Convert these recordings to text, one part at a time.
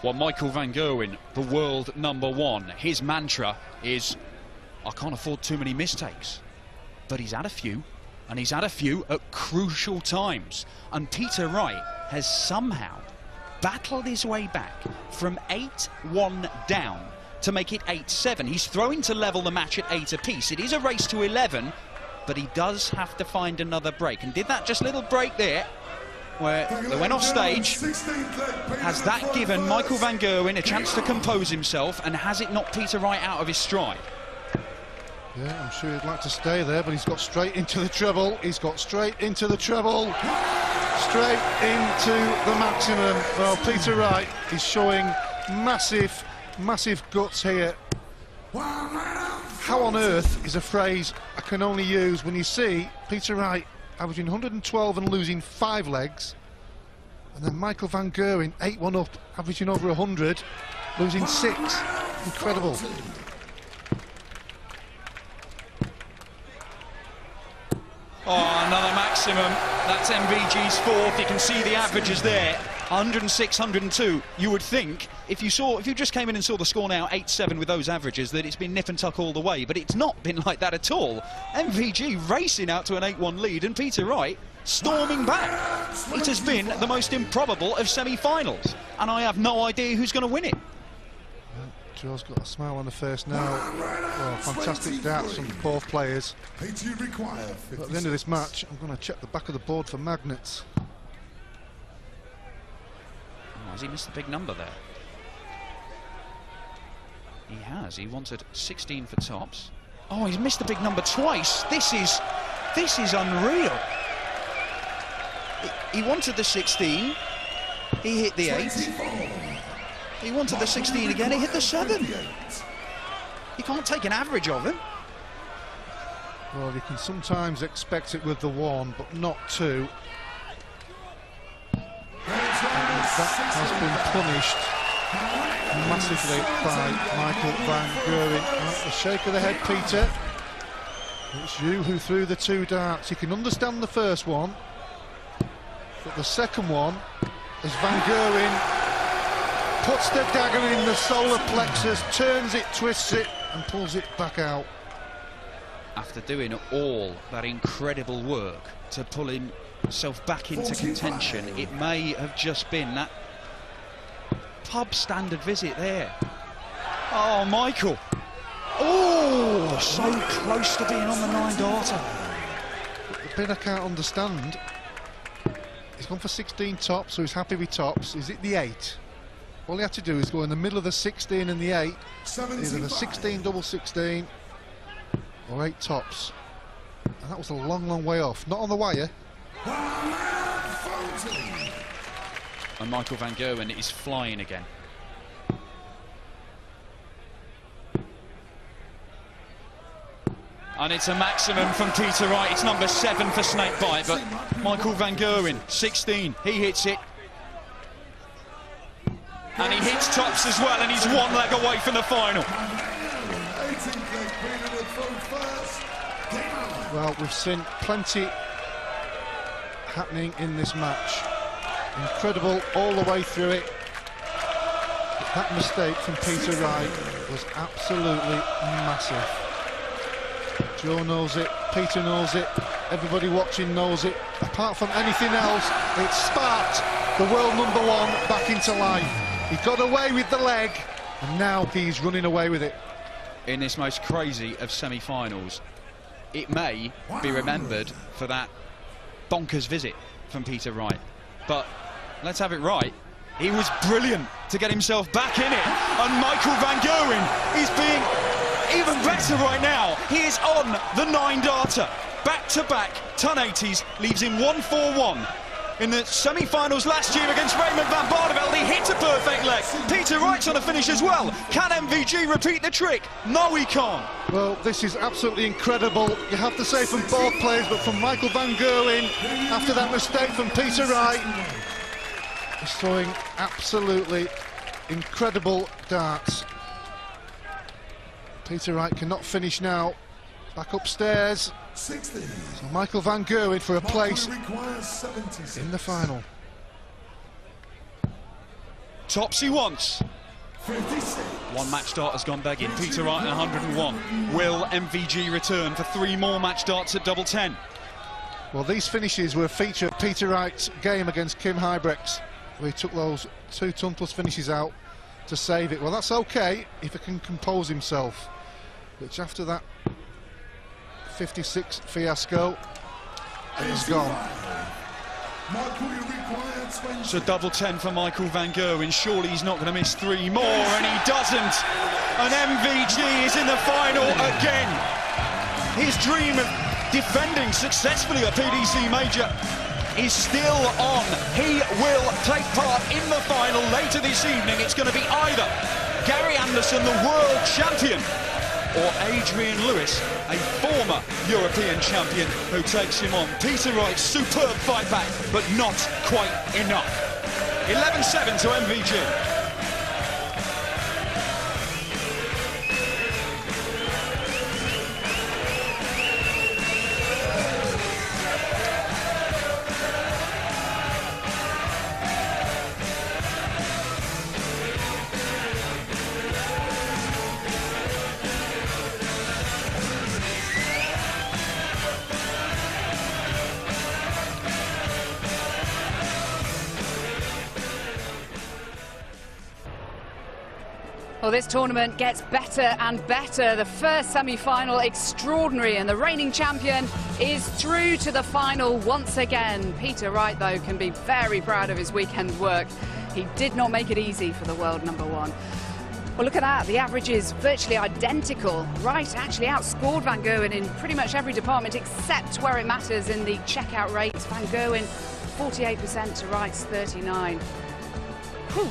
Well, Michael van Gerwen, the world #1, his mantra is, I can't afford too many mistakes. But he's had a few, and he's had a few at crucial times. And Peter Wright has somehow battled his way back from 8-1 down to make it 8-7. He's throwing to level the match at 8 apiece. It is a race to 11, but he does have to find another break. And did that just little break there, where they went off stage. Has that given Michael van Gerwen a chance to compose himself, and has it knocked Peter Wright out of his stride? Yeah, I'm sure he'd like to stay there, but he's got straight into the treble. He's got straight into the treble. Straight into the maximum. Well, Peter Wright is showing massive, massive guts here. How on earth is a phrase I can only use when you see Peter Wright averaging 112 and losing 5 legs, and then Michael van Gerwen 8-1 up, averaging over 100, losing 6. Incredible. Oh, another maximum. That's MVG's 4th. You can see the averages there. 106, 102. You would think, if you just came in and saw the score now, 8-7 with those averages, that it's been nip and tuck all the way. But it's not been like that at all. MVG racing out to an 8-1 lead, and Peter Wright storming back. It has been the most improbable of semi-finals, and I have no idea who's going to win it. Joe's got a smile on the face now. Oh, fantastic darts from both players. But at the end of this match, I'm going to check the back of the board for magnets. Oh, has he missed the big number there? He has. He wanted 16 for tops. Oh, he's missed the big number twice. This is unreal. He wanted the 16. He hit the 8. He wanted the 16 again, he hit the 7. You can't take an average of him. Well, you can sometimes expect it with the 1, but not 2. And that has been punished massively by Michael van Gerwen. A shake of the head, Peter. It's you who threw the 2 darts. You can understand the first one, but the second one is van Gerwen puts the dagger in the solar plexus, turns it, twists it, and pulls it back out. After doing all that incredible work to pull himself back into contention, it may have just been that pub standard visit there. Oh, Michael. Oh, so close to being on the 9 darter. The bit I can't understand, he's gone for 16 tops, so he's happy with tops. Is it the 8? All he had to do is go in the middle of the 16 and the 8, either the 16 double 16 or 8 tops. And that was a long, long way off. Not on the wire. And Michael van Gerwen is flying again. And it's a maximum from Peter Wright. It's number 7 for Snakebite, but Michael van Gerwen, 16, he hits it. And he hits tops as well, and he's 1 leg away from the final. Well, we've seen plenty happening in this match. Incredible all the way through it. But that mistake from Peter Wright was absolutely massive. Joe knows it, Peter knows it, everybody watching knows it. Apart from anything else, it sparked the world #1 back into life. He got away with the leg, and now he's running away with it. In this most crazy of semi-finals, it may be remembered for that bonkers visit from Peter Wright. But let's have it right. He was brilliant to get himself back in it. And Michael van Gerwen is being even better right now. He is on the 9 darter. Back-to-back ton 80s, leaves him 1-4-1. In the semi-finals last year against Raymond van Barneveld, he hit a perfect leg. Peter Wright's on a finish as well. Can MVG repeat the trick? No, he can't. Well, this is absolutely incredible. You have to say from both players, but from Michael van Gerwen, after that mistake from Peter Wright, he's throwing absolutely incredible darts. Peter Wright cannot finish now. Back upstairs. 60. So Michael van Gerwen for a place in the final. tops he wants. One match start has gone begging. Peter Wright at 101. Will MVG return for 3 more match starts at double 10? Well, these finishes were a feature of Peter Wright's game against Kim Huybrechts, where he took those 2 ton-plus finishes out to save it. Well, that's okay if he can compose himself, which after that 56 fiasco, it was gone. So double 10 for Michael van Gerwen. Surely he's not going to miss 3 more, and he doesn't. And MVG is in the final again. His dream of defending successfully a PDC major is still on. He will take part in the final later this evening. It's going to be either Gary Anderson, the world champion, or Adrian Lewis, a former European champion, who takes him on. Peter Wright's superb fight back, but not quite enough. 11-7 to MVG. Well, this tournament gets better and better. The first semi-final extraordinary, and the reigning champion is through to the final once again. Peter Wright, though, can be very proud of his weekend work. He did not make it easy for the world number 1. Well, look at that. The average is virtually identical. Wright actually outscored Van Gerwen in pretty much every department except where it matters in the checkout rates. Van Gerwen 48% to Wright's 39%. Whew.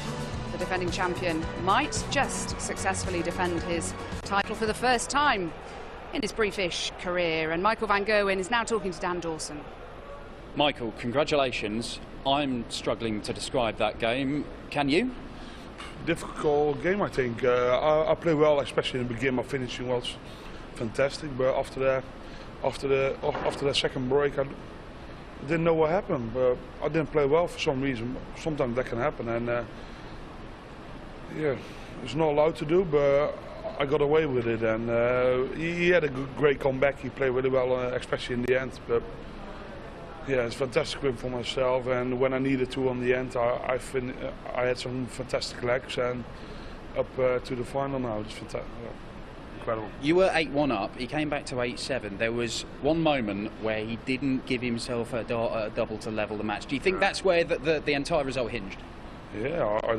The defending champion might just successfully defend his title for the first time in his briefish career. And Michael van Gerwen is now talking to Dan Dawson. Michael, congratulations. I'm struggling to describe that game. Can you? Difficult game, I think. I played well, especially in the beginning. My finishing was fantastic, but after the second break, I didn't know what happened. But I didn't play well for some reason. Sometimes that can happen, and yeah, it's not allowed to do, but I got away with it. And he had a great comeback. He played really well, especially in the end. But yeah, it's a fantastic win for myself. And when I needed to on the end, I had some fantastic legs, and up to the final now. It's fantastic. Incredible. You were 8-1 up. He came back to 8-7. There was one moment where he didn't give himself a double to level the match. Do you think that's where the entire result hinged? Yeah, I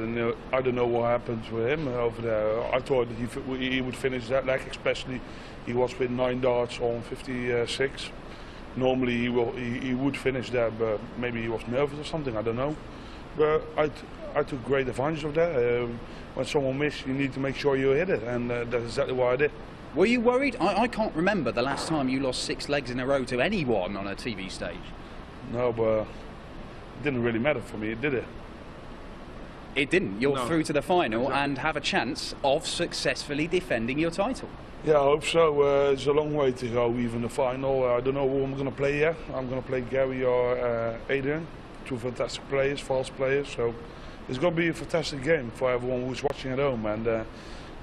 don't know what happened with him over there. I thought that he would finish that leg, especially he was with 9 darts on 56. Normally he would finish that, but maybe he was nervous or something, I don't know. But I took great advantage of that. When someone misses, you need to make sure you hit it, and that's exactly what I did. Were you worried? I can't remember the last time you lost 6 legs in a row to anyone on a TV stage. No, but it didn't really matter for me, did it? It didn't. You're through to the final and have a chance of successfully defending your title. Yeah, I hope so. It's a long way to go, even the final. I don't know who I'm going to play yet. I'm going to play Gary or Adrian, 2 fantastic players, fast players. So it's going to be a fantastic game for everyone who's watching at home. And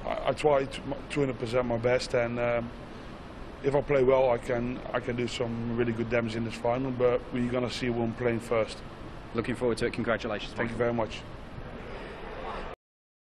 I try to 200% my best. And if I play well, I can do some really good damage in this final. But we're going to see who I'm playing first. Looking forward to it. Congratulations. Thank you very much.